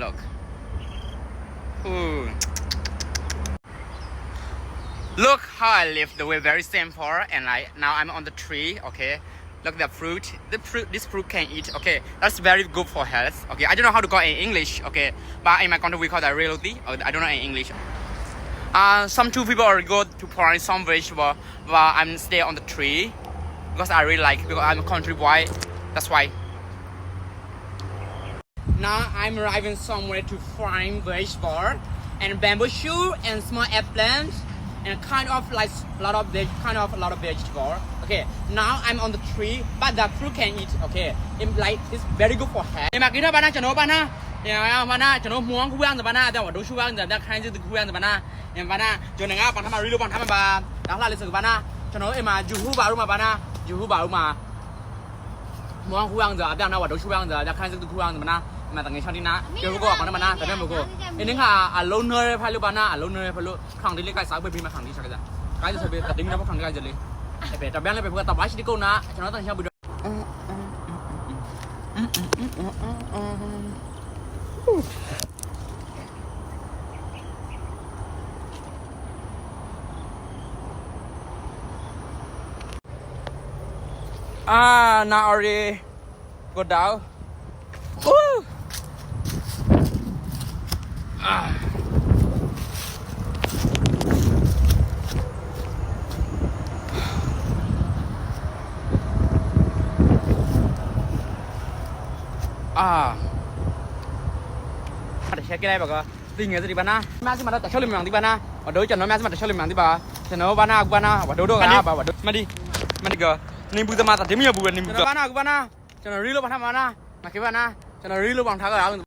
Look. Ooh. Look how I live the way very simple and now I'm on the tree. Okay. Look the fruit. This fruit can eat. Okay, that's very good for health. Okay, I don't know how to call it in English. Okay, but in my country we call that reality. I don't know in English. Some two people are go to plant some vegetable, but I'm stay on the tree because I really like because I'm a country boy. That's why. Now I'm arriving somewhere to find vegetable and bamboo shoot and small eggplants and kind of like a lot of vegetable. Okay, now I'm on the tree, but the fruit can eat. Okay, it's very good for health. Em kia bana chano bana, ya bana chano muang kuang the bana, da wa do shuang the kind of kuang the bana, em bana chano nga bang thama rilo bang thama ba, da la le se bana chano ema juhu ba ruma bana, juhu ba ruma. Muang kuang the da na wa do shuang the kind of kuang the bana. Mà tầng ngày sau đi ná, kêu cô bảo nó mà ná, tại sao mà cô? Em đứng hà lâu nơi phải lúc bana, lâu nơi phải lúc khang đi lấy cái sáu bên mà khang đi sao cái gì sẽ bị tính nó bắt khang đi cái gì đi? Để tập bé lên phải tập bái đi cô ná, cho nó tầng sau bị được. Now already go down. Để xe cái này bảo tình người gì bana, mà gì mà đã cho mình đi bana, và đối cho nó mà đã cho mình đi bà, cho nó bana, và đối đồ cả bà, và mà đi cơ, nên bây giờ mà ta tìm nhiều buồn nên bana, cho nó rilo bana, mà cái bana, cho nó rilo bằng thằng